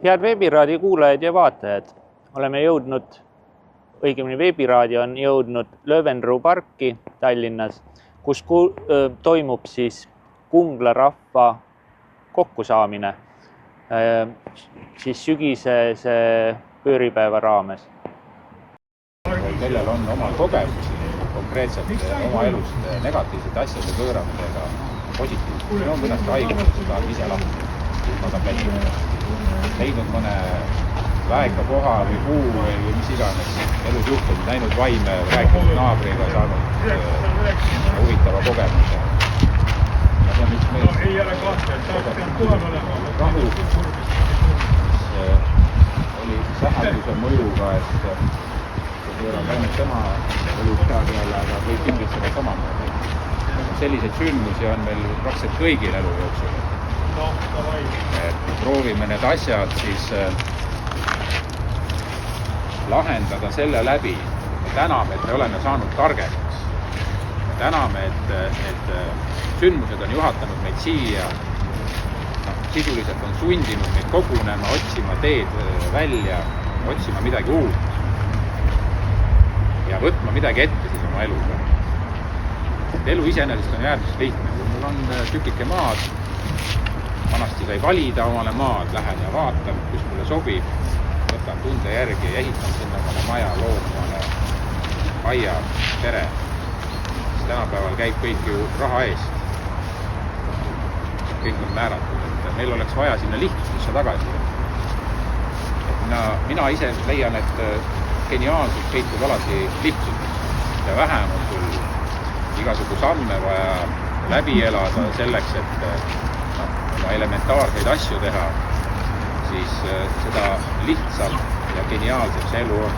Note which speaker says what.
Speaker 1: Head veebiraadio kuulajad ja vaatajad, oleme jõudnud, õigemini veebiraadio on jõudnud Löwenruu parki Tallinnas, kus toimub siis Kungla rahva kokkusaamine siis sügisese pööripäeva raames.
Speaker 2: Kellel on oma kogemusi konkreetselt oma elust negatiivsete asjade pööramisega positiivselt. See on mõnest haigusest, seda on ise lahti. Leidnud mõne väeka koha või puu või mis iganes elus juhtunud, näinud vaime, rääkinud naabriga, saanud huvitava kogemuse. See on üks rahu, oli sähalduse mõjuga, et on läinud tema elu pea peale, aga võib kindlasti samamoodi. Selliseid sündmusi on meil praktiliselt kõigil elu jooksul. Proovime need asjad siis lahendada selle läbi. Me täname, et me oleme saanud targemaks. Me täname, et sündmused on juhatanud meid siia. Sisuliselt on sundinud meid kogunema, otsima teed välja, otsima midagi uut. Ja võtma midagi ette siis oma eluga. Elu iseenesest on äärmiselt lihtne. Kui mul on tükike maad, vanasti sai valida omale maad, lähen ja vaatan, kus mulle sobib, võtan tunde järgi ja ehitan sinna omale maja, loon omale aia, pere. Tänapäeval käib kõik ju raha eest. Kõik on määratud, et meil oleks vaja sinna lihtsusse tagasi. Mina ise leian, et geniaalsus peitub alati lihtsuses ja vähem on sul igasugu samme vaja läbi elada selleks, et elementaarseid asju teha, siis seda lihtsam ja geniaalsem see elu on.